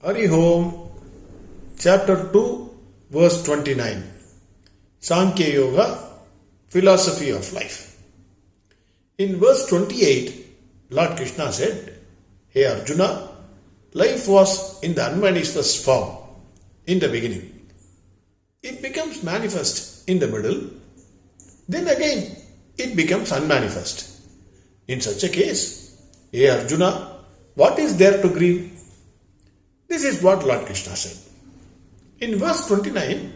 Hari Om, Chapter 2, Verse 29. Sankhya Yoga, Philosophy of Life. In verse 28, Lord Krishna said, Hey Arjuna, life was in the unmanifest form in the beginning. It becomes manifest in the middle. Then again, it becomes unmanifest. In such a case, Hey Arjuna, what is there to grieve? This is what Lord Krishna said. In verse 29,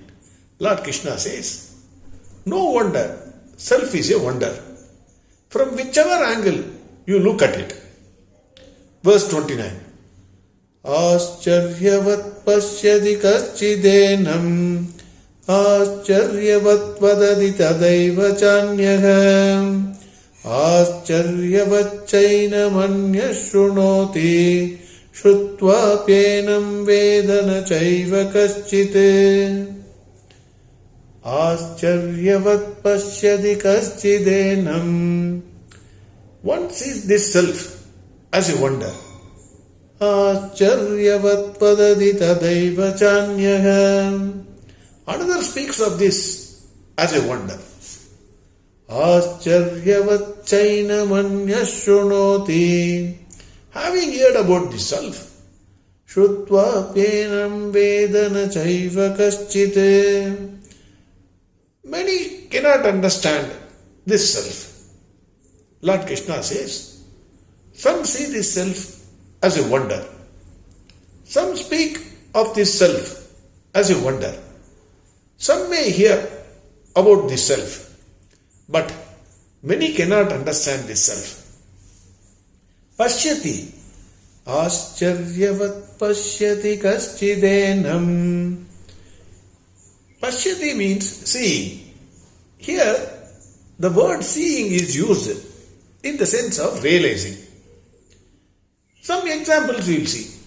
Lord Krishna says, No wonder, self is a wonder, from whichever angle you look at it. Verse 29. Ascharyavat pashyati kaschidenam Ascharyavat vadadi tadaiva chanyaham Ascharyavat chainam anya shrunoti Ch.2 Ver.29 chaiva kaschite Ascharyavat pashyati kaschidenam. One sees this self as a wonder. Ascharyavat padadi tadaiva chanyaham. Another speaks of this as a wonder. Ascharyavat chainam anya shrunoti. Having heard about the self, Ch.2 Ver.29 chaiva kaschite. Many cannot understand this self. Lord Krishna says, some see this self as a wonder. Some speak of this self as a wonder. Some may hear about this self, but many cannot understand this self. Pashyati. Ascharyavat pashyati kaschidenam. Pashyati means seeing. Here, the word seeing is used in the sense of realizing. Some examples we will see.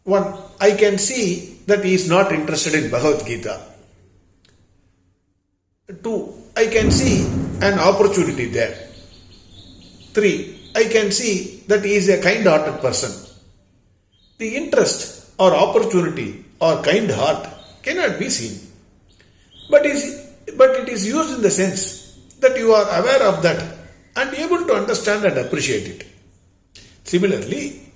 One, I can see that he is not interested in Bhagavad Gita. Two, I can see an opportunity there. Three, I can see that he is a kind-hearted person. The interest or opportunity or kind heart cannot be seen. But it is used in the sense that you are aware of that and able to understand and appreciate it. Similarly,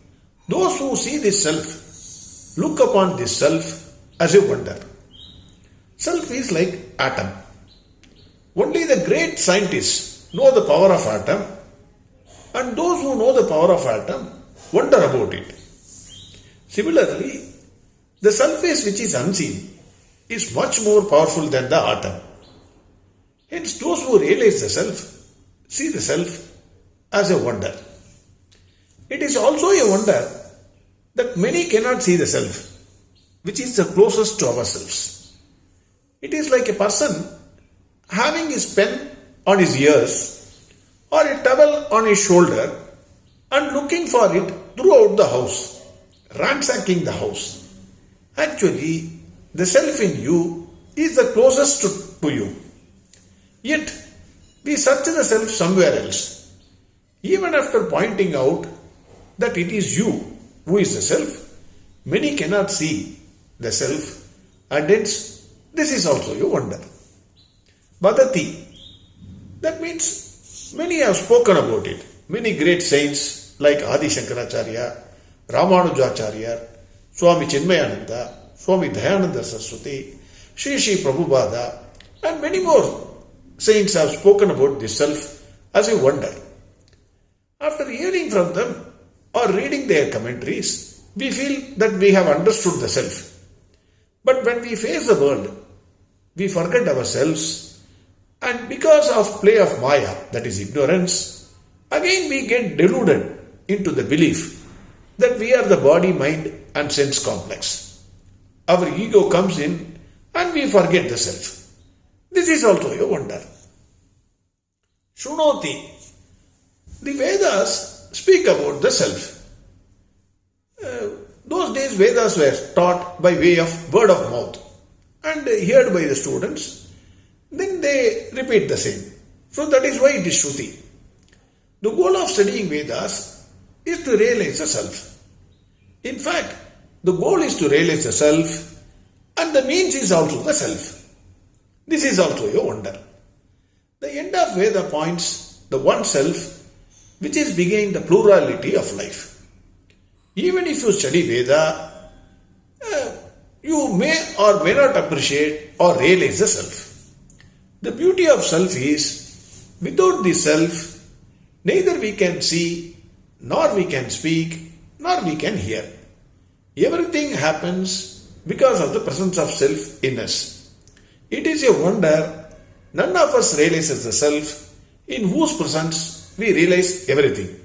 those who see this self look upon this self as a wonder. Self is like atom. Only the great scientists know the power of atom, and those who know the power of atom wonder about it. Similarly, the surface which is unseen is much more powerful than the atom. Hence, those who realize the self see the self as a wonder. It is also a wonder that many cannot see the self, which is the closest to ourselves. It is like a person having his pen on his ears or a towel on his shoulder and looking for it throughout the house, ransacking the house. Actually, the self in you is the closest to you. Yet, we search the self somewhere else. Even after pointing out that it is you who is the self, many cannot see the self, and hence this is also a wonder. Vadati, that means many have spoken about it. Many great saints like Adi Shankaracharya, Ramanujacharya, Swami Chinmayananda, Swami Dayananda Saraswati, Sri Prabhupada, and many more saints have spoken about this self as a wonder. After hearing from them or reading their commentaries, we feel that we have understood the self. But when we face the world, we forget ourselves, and because of play of Maya, that is ignorance, again we get deluded into the belief that we are the body, mind and sense complex. Our ego comes in and we forget the self. This is also a wonder. Shrunoti. The Vedas speak about the self. Those days Vedas were taught by way of word of mouth and heard by the students. Then they repeat the same. So that is why it is Shruti. The goal of studying Vedas is to realize the self. In fact, the goal is to realize the self, and the means is also the self. This is also a wonder. The end of Veda points the one self which is behind the plurality of life. Even if you study Veda, you may or may not appreciate or realize the self. The beauty of self is, without the self, neither we can see, nor we can speak, nor we can hear. Everything happens because of the presence of self in us. It is a wonder none of us realizes the self in whose presence we realize everything.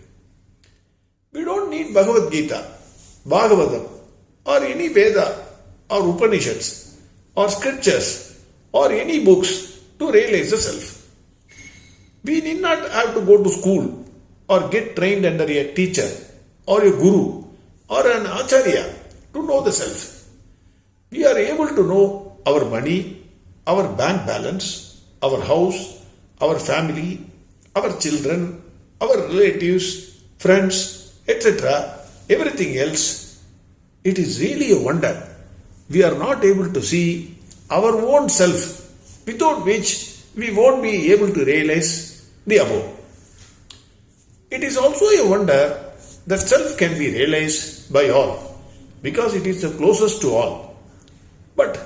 We don't need Bhagavad Gita, Bhagavatam, or any Veda or Upanishads or scriptures or any books to realize the self. We need not have to go to school or get trained under a teacher or a guru or an acharya to know the self. We are able to know our money, our bank balance, our house, our family, our children, our relatives, friends, etc., everything else. It is really a wonder. We are not able to see our own self, without which we won't be able to realize the above. It is also a wonder that self can be realized by all, because it is the closest to all. But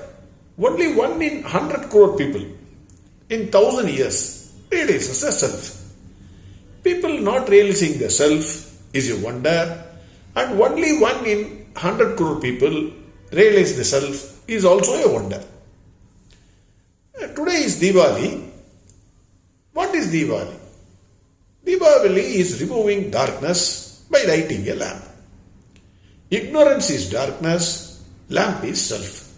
only 1 in 100 crore people in 1000 years realizes the self. People not realizing the self is a wonder, and only 1 in 100 crore people realize the self is also a wonder. Today is Diwali. What is Diwali? Diwali is removing darkness by lighting a lamp. Ignorance is darkness, lamp is self.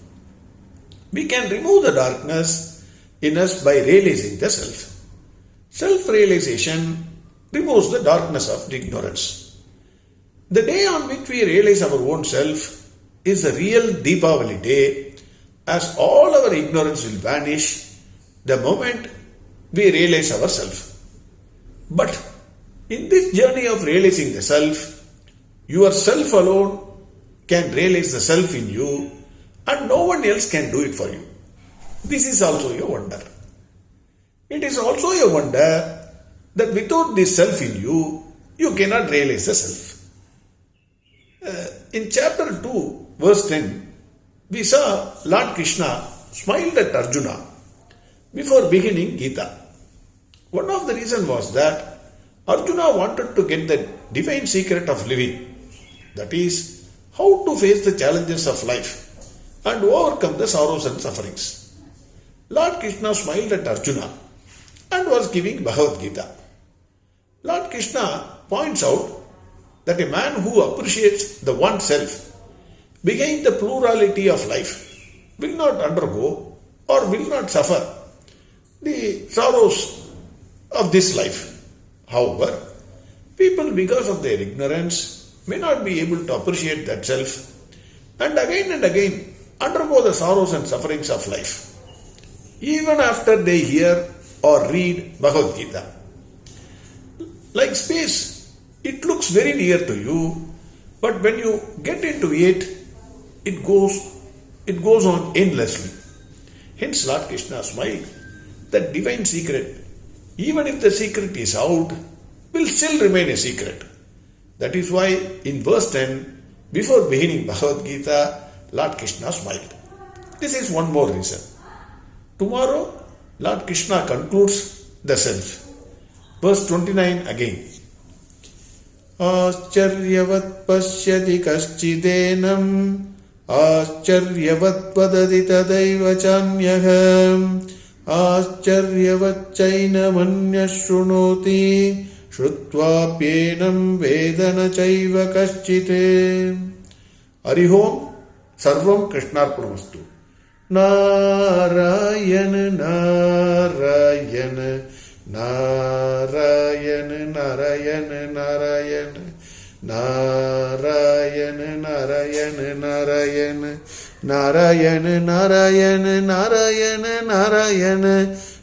We can remove the darkness in us by realizing the self. Self-realization removes the darkness of the ignorance. The day on which we realize our own self is the real Deepavali day, as all our ignorance will vanish the moment we realize ourself. But in this journey of realizing the self, yourself alone can realize the self in you, and no one else can do it for you. This is also a wonder. It is also a wonder that without this self in you, you cannot realize the self. In chapter 2, verse 10, we saw Lord Krishna smiled at Arjuna before beginning Gita. One of the reasons was that Arjuna wanted to get the divine secret of living, that is, how to face the challenges of life and overcome the sorrows and sufferings. Lord Krishna smiled at Arjuna and was giving Bhagavad Gita. Lord Krishna points out that a man who appreciates the one self behind the plurality of life will not undergo or will not suffer the sorrows of this life. However, people, because of their ignorance, may not be able to appreciate that self and again undergo the sorrows and sufferings of life, even after they hear or read Bhagavad Gita. Like space, it looks very near to you, but when you get into it, it goes on endlessly. Hence Lord Krishna smiled. That divine secret, even if the secret is out, will still remain a secret. That is why in verse 10, before beginning Bhagavad Gita, Lord Krishna smiled. This is one more reason. Tomorrow, Lord Krishna concludes the self. Verse 29 again. Ascharyavat pasyati kaschidенam Ascharyavat vadati tadaiva chanyaham Ascharyavat chainamanya shrunoti Shrutvaapyenam vedana chaiva kaschite. Arihom sarvam krishnarpurvastu. Narayana Narayana Narayana Narayana Narayana Narayana Narayana Narayana Narayana Narayana Narayana Narayana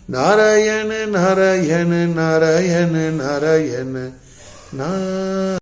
Narayana Narayana Narayana Narayana Narayana